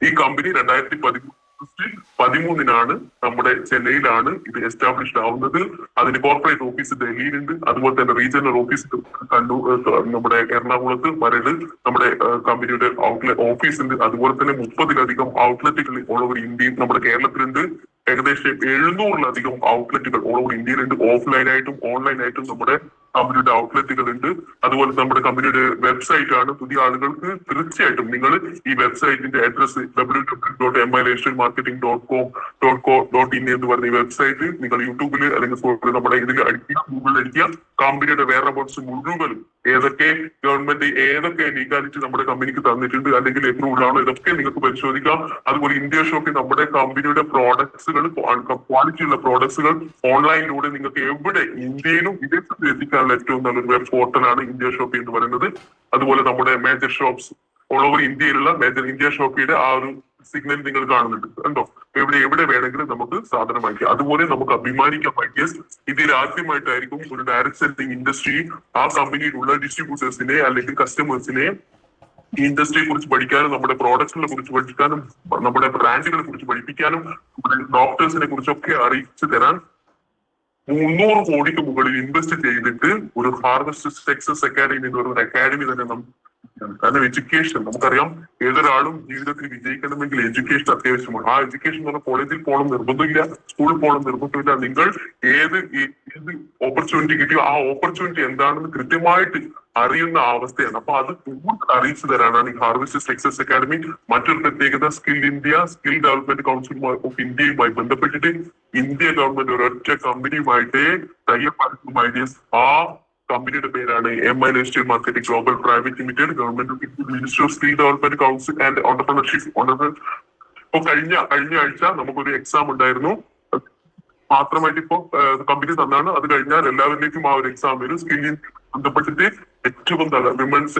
ഈ കമ്പനി 2013 നമ്മുടെ ചെന്നൈയിലാണ് ഇത് എസ്റ്റാബ്ലിഷ്ഡ് ആവുന്നത്. അതിന് കോർപ്പറേറ്റ് ഓഫീസ് ഡൽഹിയിലുണ്ട്, അതുപോലെ തന്നെ റീജിയണൽ ഓഫീസ് കണ്ണൂർ, നമ്മുടെ എറണാകുളത്ത്, മരട് നമ്മുടെ കമ്പനിയുടെ ഓഫീസ് ഉണ്ട്. അതുപോലെ തന്നെ 30-ലധികം ഔട്ട്ലെറ്റുകൾ ഓൾ ഓവർ ഇന്ത്യയിൽ നമ്മുടെ കേരളത്തിലുണ്ട്. ഏകദേശം 700-ലധികം ഔട്ട്ലെറ്റുകൾ ഓൾ ഓവർ ഇന്ത്യയിലുണ്ട്. ഓഫ്ലൈനായിട്ടും ഓൺലൈനായിട്ടും നമ്മുടെ കമ്പനിയുടെ ഔട്ട്ലെറ്റുകൾ ഉണ്ട്. അതുപോലെ നമ്മുടെ കമ്പനിയുടെ വെബ്സൈറ്റ് ആണ്. പുതിയ ആളുകൾക്ക് തീർച്ചയായിട്ടും നിങ്ങൾ ഈ വെബ്സൈറ്റിന്റെ അഡ്രസ് www.milationmarketing.com.co.in എന്ന് പറഞ്ഞ ഈ വെബ്സൈറ്റ് നിങ്ങൾ യൂട്യൂബിൽ അല്ലെങ്കിൽ നമ്മുടെ ഇതിൽ അടിക്കുക, ഗൂഗിളിൽ അടിക്കുക. കമ്പനിയുടെ വേറെ അബൌട്ട്സ് മുഴുവനും ഏതൊക്കെ ഗവൺമെന്റ് ഏതൊക്കെ ലീഗാലിറ്റി നമ്മുടെ കമ്പനിക്ക് തന്നിട്ടുണ്ട് അല്ലെങ്കിൽ എപ്രൂവ്ഡ് ആണോ ഇതൊക്കെ നിങ്ങൾക്ക് പരിശോധിക്കാം. അതുപോലെ ഇന്ത്യ ഷോപ്പിൽ നമ്മുടെ കമ്പനിയുടെ പ്രോഡക്ട്സുകൾ, ക്വാളിറ്റിയുള്ള പ്രോഡക്ട്സുകൾ ഓൺലൈനിലൂടെ നിങ്ങൾക്ക് എവിടെ ഇന്ത്യയിലും വിദേശത്തും എത്തിക്കാനുള്ള ഏറ്റവും നല്ലൊരു വെബ് പോർട്ടലാണ് ഇന്ത്യ ഷോപ്പി എന്ന് പറയുന്നത്. അതുപോലെ നമ്മുടെ മേജർ ഷോപ്സ് ഓൾ ഓവർ ഇന്ത്യയിലുള്ള മേജർ ഇന്ത്യ ഷോപ്പിയുടെ ആ ഒരു സിഗ്നൽ നിങ്ങൾ കാണുന്നുണ്ട് കണ്ടോ. എവിടെ വേണമെങ്കിലും നമുക്ക് സാധനം വാങ്ങിക്കാം. അതുപോലെ നമുക്ക് അഭിമാനിക്കാൻ പറ്റിയ ഇതിൽ ആദ്യമായിട്ടായിരിക്കും ഒരു ഡയറക്ട് സെല്ലിംഗ് ഇൻഡസ്ട്രി ആ കമ്പനിയിലുള്ള ഡിസ്ട്രിബ്യൂട്ടേഴ്സിനെ അല്ലെങ്കിൽ കസ്റ്റമേഴ്സിനെ ഈ ഇൻഡസ്ട്രിയെ കുറിച്ച് പഠിക്കാനും നമ്മുടെ പ്രോഡക്ട്സിനെ കുറിച്ച് പഠിക്കാനും നമ്മുടെ ബ്രാൻഡുകളെ കുറിച്ച് പഠിപ്പിക്കാനും നമ്മുടെ ഡോക്ടേഴ്സിനെ കുറിച്ചൊക്കെ അറിയിച്ചു തരാൻ 300 കോടിക്ക് മുകളിൽ ഇൻവെസ്റ്റ് ചെയ്തിട്ട് ഒരു ഹാർവസ്റ്റ് സക്സസ് അക്കാഡമി എന്ന് പറയുന്ന അക്കാഡമി തന്നെ കാരണം എഡ്യൂക്കേഷൻ നമുക്കറിയാം, ഏതൊരാളും ജീവിതത്തിൽ വിജയിക്കണമെങ്കിൽ എഡ്യൂക്കേഷൻ അത്യാവശ്യമാണ്. ആ എഡ്യൂക്കേഷൻ എന്ന് പറഞ്ഞാൽ കോളേജിൽ പോകണം നിർബന്ധമില്ല, സ്കൂളിൽ പോകണം നിർബന്ധമില്ല. നിങ്ങൾ ഏത് ഓപ്പർച്യൂണിറ്റി കിട്ടിയോ ആ ഓപ്പർച്യൂണിറ്റി എന്താണെന്ന് കൃത്യമായിട്ട് അറിയുന്ന അവസ്ഥയാണ്. അപ്പൊ അത് കൂടുതൽ അറിയിച്ചു തരാനാണ് ഈ ഹാർവസ്റ്റ് സക്സസ് അക്കാഡമി. മറ്റൊരു പ്രത്യേകത സ്കിൽ ഡെവലപ്മെന്റ് കൗൺസിൽ ഓഫ് ഇന്ത്യയുമായി ബന്ധപ്പെട്ടിട്ട് ഇന്ത്യ ഗവൺമെന്റ് ഒരൊറ്റ കമ്പനിയുമായിട്ട് ടൈപ്പ് ഐഡിയസ്. ആ കമ്പനിയുടെ പേരാണ് MILSTL marketing global private limited, government of India, ministry of skill development council and entrepreneurship. ഇപ്പൊ കഴിഞ്ഞ ആഴ്ച നമുക്കൊരു എക്സാം ഉണ്ടായിരുന്നു. മാത്രമായിട്ട് ഇപ്പോ കമ്പനി തന്നാണ്. അത് കഴിഞ്ഞാൽ എല്ലാവരിലേക്കും ആ ഒരു എക്സാം വരും. സ്കില്ലിൽ ബന്ധപ്പെട്ടിട്ട് ഏറ്റവും നല്ല വിമൻസ്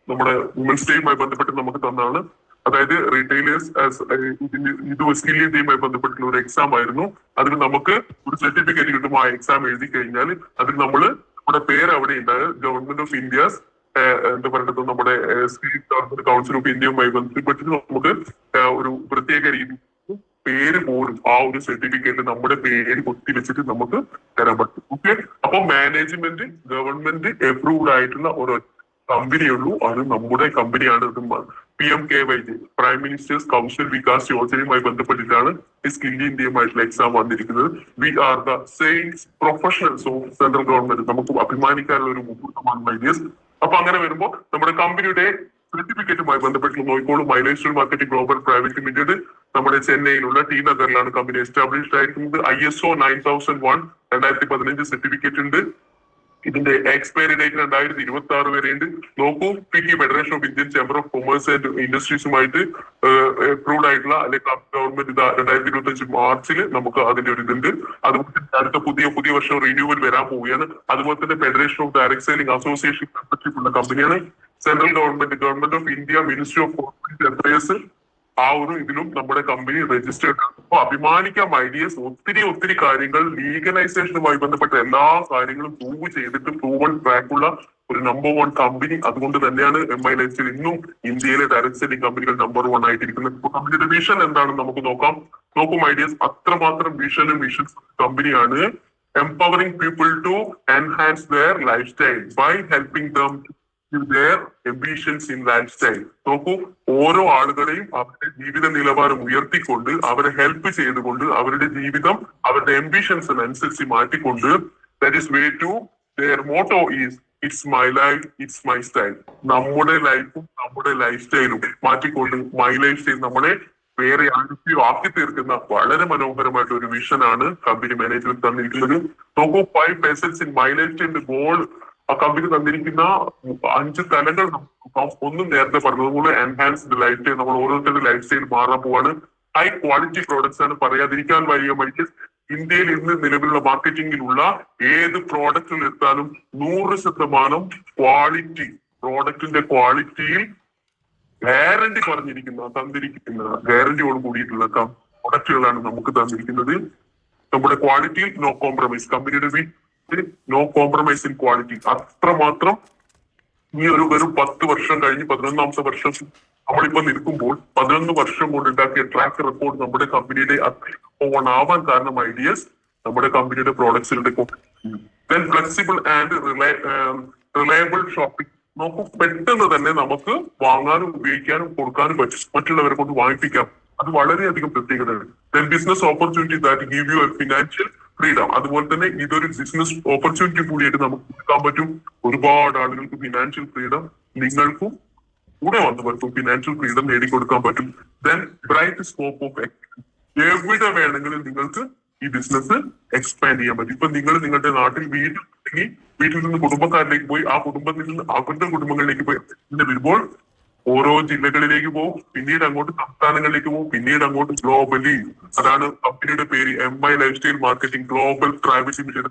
നമ്മുടെ വിമൻസ് ഡേയുമായി ബന്ധപ്പെട്ട് നമുക്ക് തന്നാണ്. അതായത് റീറ്റെയിലേഴ്സ് ഇത് സ്കിൽ ഇന്ത്യയുമായി ബന്ധപ്പെട്ടുള്ള ഒരു എക്സാം ആയിരുന്നു. അതിന് നമുക്ക് ഒരു സർട്ടിഫിക്കറ്റ് കിട്ടും. ആ എക്സാം എഴുതി കഴിഞ്ഞാൽ അതിൽ നമ്മുടെ പേര് അവിടെ ഉണ്ടായത് ഗവൺമെന്റ് ഓഫ് ഇന്ത്യ എന്താ പറയുന്നത് നമ്മുടെ സ്കിൽ ഡെവലപ്മെന്റ് കൗൺസിൽ ഓഫ് ഇന്ത്യയുമായി ബന്ധപ്പെട്ടിട്ട് നമുക്ക് ഒരു പ്രത്യേക രീതി പേര് പോലും ആ ഒരു സർട്ടിഫിക്കറ്റ് നമ്മുടെ പേര് കൊത്തി വെച്ചിട്ട് നമുക്ക് തരാൻ പറ്റും. ഓക്കെ, അപ്പൊ മാനേജ്മെന്റ് ഗവൺമെന്റ് അപ്രൂവ്ഡ് ആയിട്ടുള്ള ഒരു കമ്പനിയുള്ളൂ, അത് നമ്മുടെ കമ്പനിയാണ്. PMKY prime minister's Kaushal Vikas യോജനയുമായി ബന്ധപ്പെട്ടിട്ടാണ് ഈ സ്കിൽ ഇന്ത്യയുമായിട്ടുള്ള എക്സാം വന്നിരിക്കുന്നത്. We are the sales professionals of central government. നമുക്ക് അഭിമാനിക്കാനുള്ള ഒരു മുഹൂർത്തമാണ് ഐഡിയസ്. അപ്പൊ അങ്ങനെ വരുമ്പോൾ നമ്മുടെ കമ്പനിയുടെ സർട്ടിഫിക്കറ്റുമായി ബന്ധപ്പെട്ടുള്ള നോക്കിക്കോളും. മൈലേസ്റ്റൽ മാർക്കറ്റിംഗ് ഗ്ലോബൽ പ്രൈവറ്റ് ലിമിറ്റഡ് നമ്മുടെ ചെന്നൈയിലുള്ള ടി നഗറിലാണ് കമ്പനി എസ്റ്റാബ്ലിഷ്ഡ് ആയിരിക്കുന്നത്. ISO 9001 2015 സർട്ടിഫിക്കറ്റ് ഉണ്ട്. ഇതിന്റെ എക്സ്പയറി ഡേറ്റ് 2026 വരെയുണ്ട്. നോക്കൂ, PT federation of Indian chamber of commerce and ഇൻഡസ്ട്രീസുമായിട്ട് അപ്രൂവ്ഡ് ആയിട്ടുള്ള അല്ലെങ്കിൽ ഗവൺമെന്റ് 2025 മാർച്ചിൽ നമുക്ക് അതിന്റെ ഒരു ഇതുണ്ട്. അതുപോലെ അടുത്ത പുതിയ വർഷം റിന്യൂവൽ വരാൻ പോവുകയാണ്. അതുപോലെ തന്നെ federation of direct selling association membership ഉള്ള കമ്പനിയാണ്. Central government of India, ministry of corporate affairs ആ ഒരു ഇതിലും നമ്മുടെ കമ്പനി രജിസ്റ്റേർഡ് ആണ്. അപ്പൊ അഭിമാനിക്കാം ഐഡിയസ്. ഒത്തിരി കാര്യങ്ങൾ ലീഗലൈസേഷനുമായി ബന്ധപ്പെട്ട എല്ലാ കാര്യങ്ങളും പ്രൂവ് ചെയ്തിട്ട് പ്രൂവൺ ട്രാക്കുള്ള ഒരു നമ്പർ 1 കമ്പനി. അതുകൊണ്ട് തന്നെയാണ് MILSTL ഇന്നും ഇന്ത്യയിലെ ഡയറക്ട് സെല്ലിംഗ് കമ്പനികൾ നമ്പർ 1 ആയിട്ടിരിക്കുന്നത്. ഇപ്പൊ കമ്പനിയുടെ വിഷൻ എന്താണെന്ന് നമുക്ക് നോക്കും ഐഡിയസ്. അത്രമാത്രം വിഷൻ കമ്പനിയാണ്. Empowering people to enhance their life style by helping them their ambitions in lifestyle. നോക്കൂ, ഓരോ ആളുകളെയും അവരുടെ ജീവിത നിലവാരം ഉയർത്തിക്കൊണ്ട് അവരെ ഹെൽപ്പ് ചെയ്തുകൊണ്ട് അവരുടെ ജീവിതം അവരുടെ എംബിഷൻസിനനുസരിച്ച് മാറ്റിക്കൊണ്ട് that is way to their motto is it's my life it's my style. നമ്മുടെ ലൈഫും നമ്മുടെ ലൈഫ് സ്റ്റൈലും മാറ്റിക്കൊണ്ട് മൈ ലൈഫ് സ്റ്റൈൽ നമ്മളെ വേറെ ആർക്കെയോ ആക്കി തീർക്കുന്ന വളരെ മനോഹരമായിട്ട് ഒരു വിഷനാണ് കമ്പനി മാനേജ്മെന്റ് തന്നിരിക്കുന്നത്. നോക്കൂ, 5 പെസൽസ് ഇൻ മൈ ലൈഫ് സ്റ്റൈലിന്റെ ഗോൾ ആ കമ്പനി തന്നിരിക്കുന്ന 5 തലങ്ങൾ ഒന്നും നേരത്തെ പറഞ്ഞതുപോലെ എൻഹാൻസ്ഡ് ലൈഫ് സ്റ്റൈൽ. നമ്മൾ ഓരോരുത്തരുടെ ലൈഫ് സ്റ്റൈൽ മാറാൻ പോവാണ്. ഹൈ ക്വാളിറ്റി പ്രോഡക്ട്സ് ആണ്. പറയാതിരിക്കാൻ വലിയ മൈക്ക് ഇന്ത്യയിൽ ഇന്ന് നിലവിലുള്ള മാർക്കറ്റിംഗിലുള്ള ഏത് പ്രോഡക്റ്റിൽ എടുത്താലും 100% ക്വാളിറ്റി പ്രോഡക്റ്റിന്റെ ക്വാളിറ്റിയിൽ ഗ്യാരണ്ടി തന്നിരിക്കുന്ന ഗ്യാരണ്ടിയോട് കൂടിയിട്ടുള്ള പ്രൊഡക്റ്റുകളാണ് നമുക്ക് തന്നിരിക്കുന്നത്. നമ്മുടെ ക്വാളിറ്റിയിൽ നോ കോംപ്രമൈസ്. കമ്പനിയുടെ നോ കോംപ്രമൈസ് ഇൻ ക്വാളിറ്റി. അത്രമാത്രം ഈ ഒരു വെറും 10 വർഷം കഴിഞ്ഞ് 11ാമത്തെ വർഷം നമ്മളിപ്പോ നിൽക്കുമ്പോൾ 11 വർഷം കൊണ്ട് ഉണ്ടാക്കിയ ട്രാക്ക് റെക്കോർഡ് നമ്മുടെ കമ്പനിയുടെ അത്രയും ആവാൻ കാരണം ഐഡിയസ് നമ്മുടെ കമ്പനിയുടെ പ്രോഡക്ട്സിന്റെ ഫ്ലെക്സിബിൾ ആൻഡ് റിലയബിൾ ഷോപ്പിംഗ്. നമുക്ക് പെട്ടെന്ന് തന്നെ നമുക്ക് വാങ്ങാനും ഉപയോഗിക്കാനും കൊടുക്കാനും പറ്റും, മറ്റുള്ളവരെ കൊണ്ട് വാങ്ങിപ്പിക്കാം. അത് വളരെയധികം പ്രത്യേകതയാണ്. Business opportunity that give you A financial freedom. അതുപോലെ തന്നെ ഇതൊരു ബിസിനസ് ഓപ്പർച്യൂണിറ്റി കൂടിയായിട്ട് നമുക്ക് കൊടുക്കാൻ പറ്റും. ഒരുപാട് ആളുകൾക്ക് ഫിനാൻഷ്യൽ ഫ്രീഡം, നിങ്ങൾക്കും കൂടെ വന്നവർക്കും ഫിനാൻഷ്യൽ ഫ്രീഡം നേടിക്കൊടുക്കാൻ പറ്റും. ദെൻ ബ്രൈറ്റ് സ്കോപ്പ് ഓഫ് എവിടെ വേണമെങ്കിലും നിങ്ങൾക്ക് ഈ ബിസിനസ് എക്സ്പാൻഡ് ചെയ്യാൻ പറ്റും. ഇപ്പൊ നിങ്ങൾ നിങ്ങളുടെ നാട്ടിൽ വീട്ടിൽ നിന്ന് കുടുംബക്കാരിലേക്ക് പോയി, ആ കുടുംബത്തിൽ നിന്ന് അവരുടെ കുടുംബങ്ങളിലേക്ക് പോയി പിന്നെ വരുമ്പോൾ ഓരോ ജില്ലകളിലേക്ക് പോകും, പിന്നീട് അങ്ങോട്ട് സംസ്ഥാനങ്ങളിലേക്ക് പോകും, പിന്നീട് അങ്ങോട്ട് ഗ്ലോബലി. അതാണ് കമ്പനിയുടെ പേര് MI life style marketing global private limited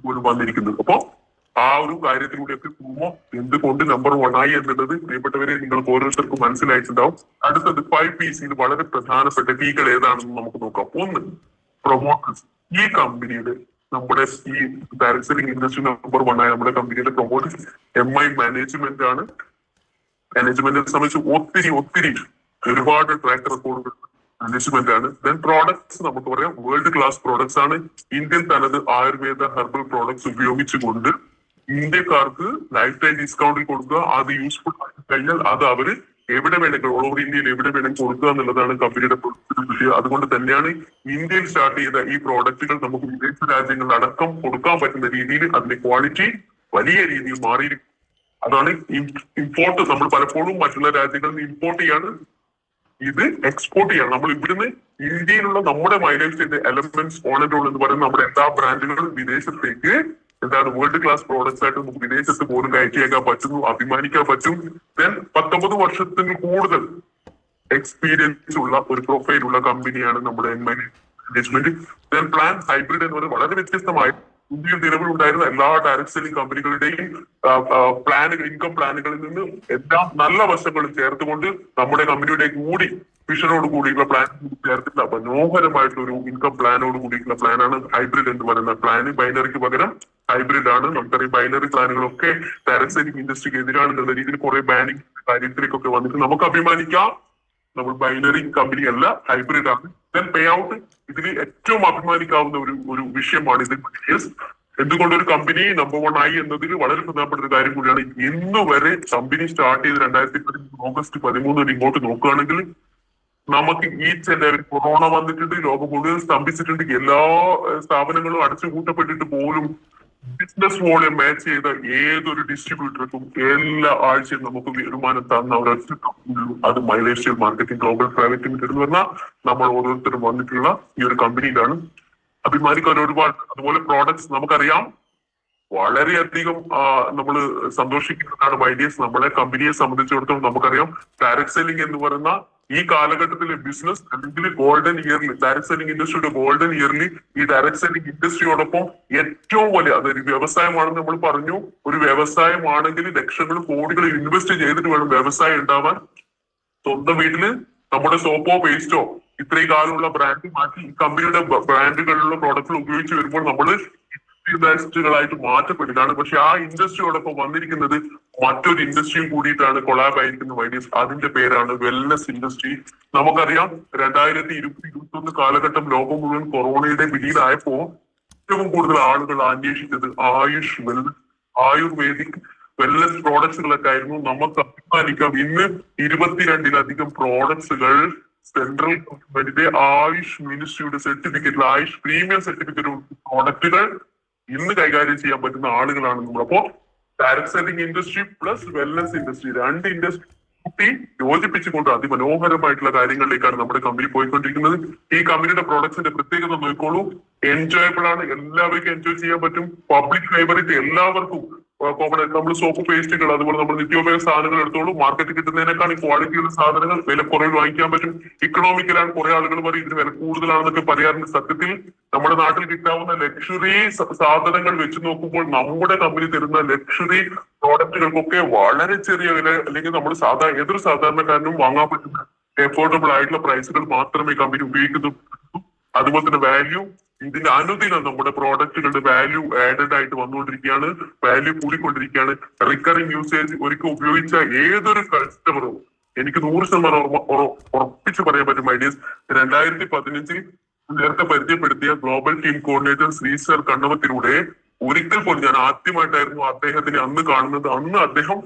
പോലും വന്നിരിക്കുന്നത്. അപ്പോ ആ ഒരു കാര്യത്തിലൂടെയൊക്കെ പോകുമ്പോൾ എന്തുകൊണ്ട് നമ്പർ 1 ആയി എന്നുള്ളത് പ്രിയപ്പെട്ടവരെ നിങ്ങൾക്ക് ഓരോരുത്തർക്കും മനസ്സിലായിട്ടുണ്ടാവും. അടുത്തത് 5 P's. ഇത് വളരെ പ്രധാനപ്പെട്ട കീകൾ ഏതാണെന്ന് നമുക്ക് നോക്കാം. ഒന്ന്, പ്രൊമോട്ടേഴ്സ്. ഈ കമ്പനിയുടെ നമ്മുടെ ഈ ഡയറക്ട് സെല്ലിംഗ് ഇൻഡസ്ട്രി നമ്പർ 1 ആയ നമ്മുടെ കമ്പനിയുടെ പ്രൊമോട്ടേഴ്സ് MI മാനേജ്മെന്റ് ആണ്. മാനേജ്മെന്റിനെ സംബന്ധിച്ച് ഒത്തിരി ഒരുപാട് ട്രാക്ക് റെക്കോർഡുകൾ മാനേജ്മെന്റ് ആണ്. ദെൻ പ്രോഡക്ട്സ് നമുക്ക് പറയാം വേൾഡ് ക്ലാസ് പ്രോഡക്ട്സ് ആണ്. ഇന്ത്യൻ തനത് ആയുർവേദ ഹെർബൽ പ്രോഡക്ട്സ് ഉപയോഗിച്ചുകൊണ്ട് ഇന്ത്യക്കാർക്ക് ലൈഫ് ടൈം ഡിസ്കൗണ്ടിൽ കൊടുക്കുക. അത് യൂസ്ഫുൾ ആയി കഴിഞ്ഞാൽ അത് അവര് എവിടെ വേണമെങ്കിലും ഓൾ ഓവർ ഇന്ത്യയിൽ എവിടെ വേണമെങ്കിലും കൊടുക്കുക എന്നുള്ളതാണ് കമ്പനിയുടെ വിഷയം. അതുകൊണ്ട് തന്നെയാണ് ഇന്ത്യയിൽ സ്റ്റാർട്ട് ചെയ്ത ഈ പ്രോഡക്റ്റുകൾ നമുക്ക് വിദേശ രാജ്യങ്ങളിൽ അടക്കം കൊടുക്കാൻ പറ്റുന്ന രീതിയിൽ അതിന്റെ ക്വാളിറ്റി വലിയ രീതിയിൽ മാറിയിരിക്കും. അതാണ് ഇമ്പോർട്ട്. നമ്മൾ പലപ്പോഴും മറ്റുള്ള രാജ്യങ്ങളിൽ നിന്ന് ഇമ്പോർട്ട് ചെയ്യാണ്, ഇത് എക്സ്പോർട്ട് ചെയ്യാണ്. നമ്മൾ ഇവിടുന്ന് ഇന്ത്യയിലുള്ള നമ്മുടെ മൈലേജിന്റെ എലമെന്റ്സ് ഓൺ ആൻഡ് റോൾ എന്ന് പറയുന്ന നമ്മുടെ എല്ലാ ബ്രാൻഡുകളും വിദേശത്തേക്ക് എന്താണ് വേൾഡ് ക്ലാസ് പ്രോഡക്ട്സ് ആയിട്ട് നമുക്ക് വിദേശത്ത് പോലും കയറ്റിയേക്കാൻ പറ്റുന്നു, അഭിമാനിക്കാൻ പറ്റും. ദെൻ 19 വർഷത്തിന് കൂടുതൽ എക്സ്പീരിയൻസ് ഉള്ള ഒരു പ്രൊഫൈലുള്ള കമ്പനിയാണ് നമ്മുടെ മാനേജ്മെന്റ്. ദെൻ പ്ലാൻ ഹൈബ്രിഡ് എന്ന് പറയുന്നത് വളരെ വ്യത്യസ്തമായി ഇന്ത്യയിൽ നിലവിലുണ്ടായിരുന്ന എല്ലാ ഡയറക്ട് സെല്ലിംഗ് കമ്പനികളുടെയും പ്ലാനുകൾ, ഇൻകം പ്ലാനുകളിൽ നിന്ന് എല്ലാം നല്ല വശങ്ങളും ചേർത്തുകൊണ്ട് നമ്മുടെ കമ്പനിയുടെ കൂടി വിഷനോട് കൂടിയുള്ള പ്ലാൻ ചേർത്തിട്ടുള്ള മനോഹരമായിട്ടുള്ള ഒരു ഇൻകം പ്ലാനോട് കൂടിയിട്ടുള്ള പ്ലാനാണ് ഹൈബ്രിഡ് എന്ന് പറയുന്ന പ്ലാന്. ബൈനറിക്ക് പകരം ഹൈബ്രിഡ് ആണ്. നമുക്കറിയാം ബൈനറി പ്ലാനുകളൊക്കെ ഡയറക്ട് സെല്ലിംഗ് ഇൻഡസ്ട്രിക്ക് എതിരാണെന്നുള്ള രീതിയിൽ കുറെ ബാനിങ് കാര്യത്തിലേക്കൊക്കെ വന്നിട്ട് നമുക്ക് അഭിമാനിക്കാം, നമ്മൾ ബൈനറി കമ്പനി അല്ല, ഹൈബ്രിഡ് ആണ്. ദെൻ പേ ഔട്ട്, ഇതിൽ ഏറ്റവും അഭിമാനിക്കാവുന്ന ഒരു വിഷയമാണ് ഇത്. എന്തുകൊണ്ട് ഒരു കമ്പനി നമ്പർ 1 ആയി എന്നതിൽ വളരെ പ്രധാനപ്പെട്ട ഒരു കാര്യം കൂടിയാണ്. ഇന്ന് വരെ കമ്പനി സ്റ്റാർട്ട് ചെയ്ത് 2013 ഓഗസ്റ്റ് 13 ഇങ്ങോട്ട് നോക്കുകയാണെങ്കിൽ നമുക്ക് കൊറോണ വന്നിട്ടുണ്ട്, ലോകം മുഴുവൻ സ്തംഭിച്ചിട്ടുണ്ട്, എല്ലാ സ്ഥാപനങ്ങളും അടച്ചുപൂട്ടപ്പെട്ടിട്ട് പോലും ബിസിനസ് വോളിയം മാച്ച് ചെയ്ത ഏതൊരു ഡിസ്ട്രിബ്യൂട്ടർക്കും എല്ലാ ആഴ്ചയും നമുക്ക് വരുമാനം തന്ന ഒരൊറ്റ കമ്പനിയുള്ളൂ, അത് my life style marketing global private limited എന്ന് പറഞ്ഞാൽ നമ്മൾ ഓരോരുത്തരും വന്നിട്ടുള്ള ഈ ഒരു കമ്പനിയിലാണ്. അഭിമാനിക്കാൻ ഒരുപാട്. അതുപോലെ പ്രോഡക്ട്സ് നമുക്കറിയാം വളരെയധികം നമ്മൾ സന്തോഷിക്കുന്നതാണ് ഐഡിയസ്. നമ്മളെ കമ്പനിയെ സംബന്ധിച്ചിടത്തോളം നമുക്കറിയാം ഡയറക്ട് സെല്ലിംഗ് എന്ന് പറയുന്ന ഈ കാലഘട്ടത്തിലെ ബിസിനസ് അല്ലെങ്കിൽ ഗോൾഡൻ ഇയർലി, ഡയറക്ട് സെല്ലിംഗ് ഇൻഡസ്ട്രിയുടെ ഗോൾഡൻ ഇയർലി ഈ ഡയറക്ട് സെല്ലിംഗ് ഇൻഡസ്ട്രിയോടൊപ്പം ഏറ്റവും വലിയ അതൊരു വ്യവസായമാണെന്ന് നമ്മൾ പറഞ്ഞു. ഒരു വ്യവസായമാണെങ്കിൽ ലക്ഷങ്ങൾ കോടികൾ ഇൻവെസ്റ്റ് ചെയ്തിട്ട് വേണം വ്യവസായം ഉണ്ടാവാൻ. സ്വന്തം വീട്ടില് നമ്മുടെ സോപ്പോ പേസ്റ്റോ ഇത്രയും കാലമുള്ള ബ്രാൻഡ് മാറ്റി ഈ കമ്പനിയുടെ ബ്രാൻഡുകളിലുള്ള പ്രോഡക്റ്റുകൾ ഉപയോഗിച്ച് വരുമ്പോൾ നമ്മൾ ഇൻഡസ്ട്രികളായിട്ട് മാറ്റപ്പെടുകയാണ്. പക്ഷെ ആ ഇൻഡസ്ട്രിയോടൊപ്പം വന്നിരിക്കുന്നത് മറ്റൊരു ഇൻഡസ്ട്രിയും കൂടിയിട്ടാണ് കൊളാബ് ആയിരിക്കുന്ന ഐഡിയസ്. അതിന്റെ പേരാണ് വെൽനസ് ഇൻഡസ്ട്രി. നമുക്കറിയാം 2020-21 കാലഘട്ടം ലോകം മുഴുവൻ കൊറോണയുടെ പിടിയിലായപ്പോ ഏറ്റവും കൂടുതൽ ആളുകൾ അന്വേഷിച്ചത് ആയുർവേദിക് വെൽനസ് പ്രോഡക്ട്സുകളൊക്കെ ആയിരുന്നു. നമുക്ക് അഭിമാനിക്കാം ഇന്ന് 22-ലധികം പ്രോഡക്ട്സുകൾ സെൻട്രൽ ഗവൺമെന്റിന്റെ ആയുഷ് മിനിസ്ട്രിയുടെ സർട്ടിഫിക്കറ്റിൽ ആയുഷ് പ്രീമിയം സർട്ടിഫിക്കറ്റ് പ്രോഡക്റ്റുകൾ ഇന്ന് കൈകാര്യം ചെയ്യാൻ പറ്റുന്ന ആളുകളാണ് നമ്മൾ. അപ്പോ direct selling industry plus wellness industry, രണ്ട് ഇൻഡസ്ട്രി കൂട്ടി യോജിപ്പിച്ചുകൊണ്ട് അതിമനോഹരമായിട്ടുള്ള കാര്യങ്ങളിലേക്കാണ് നമ്മുടെ കമ്പനി പോയിക്കൊണ്ടിരിക്കുന്നത്. ഈ കമ്പനിയുടെ പ്രോഡക്ട്സിന്റെ പ്രത്യേകത നോക്കിക്കോളൂ. എൻജോയബിൾ ആണ്, എല്ലാവർക്കും എൻജോയ് ചെയ്യാൻ പറ്റും. പബ്ലിക് ഫേവറേറ്റ്, എല്ലാവർക്കും നമ്മൾ സോപ്പ് പേസ്റ്റുകൾ അതുപോലെ നമ്മൾ നിത്യോപയോഗ സാധനങ്ങൾ എടുത്തോളൂ. മാർക്കറ്റിൽ കിട്ടുന്നതിനേക്കാൾ ക്വാളിറ്റിയുള്ള സാധനങ്ങൾ വില കുറവിൽ വാങ്ങിക്കാൻ പറ്റും. ഇക്കണോമിക്കലാണ്. കുറെ ആളുകൾ പറയും ഇതിന് വില കൂടുതലാണെന്നൊക്കെ പറയാറുണ്ട്. സത്യത്തിൽ നമ്മുടെ നാട്ടിൽ കിട്ടാവുന്ന ലക്ഷറി സാധനങ്ങൾ വെച്ച് നോക്കുമ്പോൾ നമ്മുടെ കമ്പനി തരുന്ന ലക്ഷറി പ്രോഡക്റ്റുകൾക്കൊക്കെ വളരെ ചെറിയ വില അല്ലെങ്കിൽ നമ്മൾ ഏതൊരു സാധാരണക്കാരനും വാങ്ങാൻ പറ്റുന്ന എഫോർഡബിൾ ആയിട്ടുള്ള പ്രൈസുകൾ മാത്രമേ കമ്പനി ഉപയോഗിക്കുന്നു. അതുപോലെ തന്നെ വാല്യൂ, ഇതിന്റെ അനുദിനം നമ്മുടെ പ്രോഡക്റ്റുകളുടെ വാല്യൂ ആഡഡ് ആയിട്ട് വന്നുകൊണ്ടിരിക്കുകയാണ്, വാല്യൂ കൂടിക്കൊണ്ടിരിക്കുകയാണ്. റിക്കറിംഗ് യൂസേജ് ഒരിക്കൽ ഉപയോഗിച്ച ഏതൊരു കസ്റ്റമറും എനിക്ക് 100% ഉറപ്പിച്ച് പറയാൻ പറ്റും ഐഡിയസ്. 2015 നേരത്തെ പരിചയപ്പെടുത്തിയ global team coordinator Shri sir കണ്ണവത്തിലൂടെ ഒരിക്കൽ പോലും ഞാൻ ആദ്യമായിട്ടായിരുന്നു അദ്ദേഹത്തിനെ അന്ന് കാണുന്നത്. അന്ന് അദ്ദേഹം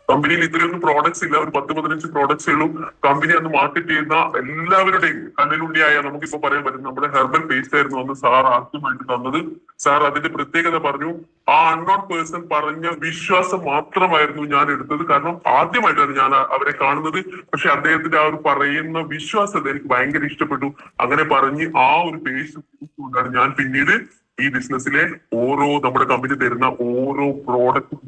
കമ്പനിയിൽ ഇത്രയൊന്നും പ്രോഡക്ട്സ് ഇല്ല, ഒരു 10-15 പ്രോഡക്ട്സ് ഉള്ളൂ. കമ്പനി അന്ന് മാർക്കറ്റ് ചെയ്യുന്ന എല്ലാവരുടെയും കണ്ണിലുണ്ണിയായ നമുക്കിപ്പോ പറയാൻ പറ്റും നമ്മുടെ ഹെർബൽ പേസ്റ്റ് ആയിരുന്നു അന്ന് സാർ ആദ്യമായിട്ട് തന്നത്. സാർ അതിന്റെ പ്രത്യേകത പറഞ്ഞു. ആ അൺനോൺ പേഴ്സൺ പറഞ്ഞ വിശ്വാസം മാത്രമായിരുന്നു ഞാൻ എടുത്തത്. കാരണം ആദ്യമായിട്ടാണ് ഞാൻ അവരെ കാണുന്നത്. പക്ഷെ അദ്ദേഹത്തിന്റെ ആ ഒരു പറയുന്ന വിശ്വാസത എനിക്ക് ഭയങ്കര ഇഷ്ടപ്പെട്ടു. അങ്ങനെ പറഞ്ഞ് ആ ഒരു പേസ്റ്റ് കൊണ്ടാണ് ഞാൻ പിന്നീട് ഈ ബിസിനസ്സിലെ നമ്മുടെ കമ്പനി തരുന്ന ഓരോ പ്രോഡക്റ്റും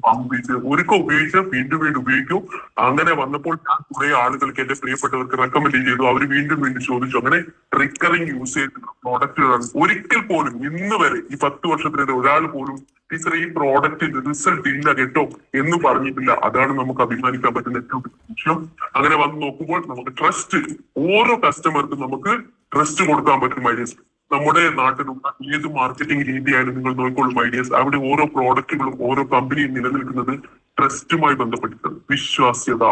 ഒരിക്കൽ ഉപയോഗിച്ച് വീണ്ടും വീണ്ടും ഉപയോഗിക്കും. അങ്ങനെ വന്നപ്പോൾ ഞാൻ കുറെ ആളുകൾക്ക് എന്റെ പ്രിയപ്പെട്ടവർക്ക് റെക്കമെൻഡ് ചെയ്തു. അവർ വീണ്ടും വീണ്ടും ചോദിച്ചു. അങ്ങനെ റിക്കറിങ് യൂസേജ് പ്രോഡക്റ്റുകളാണ്. ഒരിക്കൽ പോലും ഇന്ന് വരെ ഈ 10 വർഷത്തിനിടെ ഒരാൾ പോലും ടീച്ചർ ഈ പ്രോഡക്റ്റിന്റെ റിസൾട്ട് ഇല്ല കേട്ടോ എന്ന് പറഞ്ഞിട്ടില്ല. അതാണ് നമുക്ക് അഭിമാനിക്കാൻ പറ്റുന്ന ഏറ്റവും വിഷയം. അങ്ങനെ വന്ന് നോക്കുമ്പോൾ നമുക്ക് ട്രസ്റ്റ്, ഓരോ കസ്റ്റമർക്കും നമുക്ക് ട്രസ്റ്റ് കൊടുക്കാൻ പറ്റും ഐഡിയസ്. നമ്മുടെ നാട്ടിലുള്ള ഏത് മാർക്കറ്റിംഗ് രീതിയായാലും നിങ്ങൾ നോക്കിക്കൊള്ളും ഐഡിയസ്. അവിടെ ഓരോ പ്രോഡക്റ്റുകളും ഓരോ കമ്പനിയും നിലനിൽക്കുന്നത് ട്രസ്റ്റുമായി ബന്ധപ്പെട്ടിട്ടാണ്. വിശ്വാസ്യത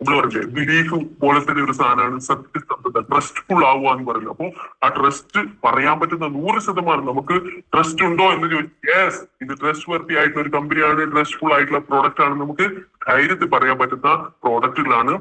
നമ്മൾ പറഞ്ഞേ ബിലീഫ് പോലെ തന്നെ ഒരു സാധനമാണ് സത്യസന്ധത. ട്രസ്റ്റ്ഫുൾ ആവുക എന്ന് പറയുന്നത്. അപ്പൊ ആ ട്രസ്റ്റ് പറയാൻ പറ്റുന്ന 100% നമുക്ക് ട്രസ്റ്റ് ഉണ്ടോ എന്ന് ചോദിച്ചു. യെസ്, ഇത് ട്രസ്റ്റ് വർത്തി ആയിട്ടുള്ള ഒരു കമ്പനിയാണ്, ട്രസ്റ്റ്ഫുൾ ആയിട്ടുള്ള പ്രോഡക്റ്റ് ആണ്, നമുക്ക് ധൈര്യത്തിൽ പറയാൻ പറ്റുന്ന പ്രോഡക്റ്റുകളാണ്